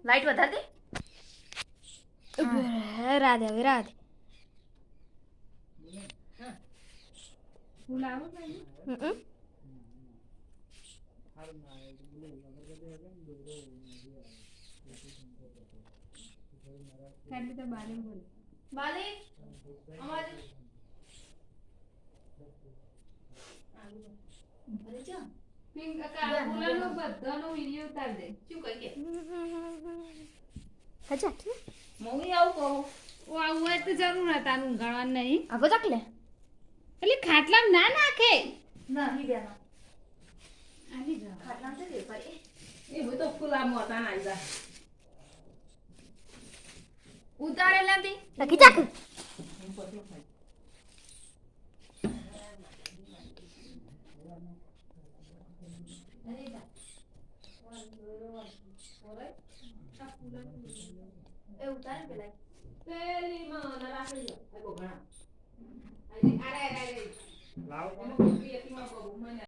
light વધાર દે રાધે હવે રાધે ફૂલ આવો ને ખાલી તો બારે બોલ બાલે અમારે અરે જા પિંક કાળા ફૂલનો બધાનો વિડિયો ઉતાર દે શું કહી કે હજા કે મમ્મી આવું કહો ઓ આવું હોય તો જરૂર હતા ઊંઘાડવાનું નહીં આગો ચાકલે એટલે ખાટલામાં ના નાખે ના હી બેના આવી જા ખાટલા છે દે ભાઈ એ બધો ફૂલા મોટા ના આવી ઉતારે લાતી લખી ચાક એ ઉતારે પેલા પેલી માં ના રાખી દો આ ગોગણા આઈ અરે લાવ કોણ પીએટી માં બહુ મને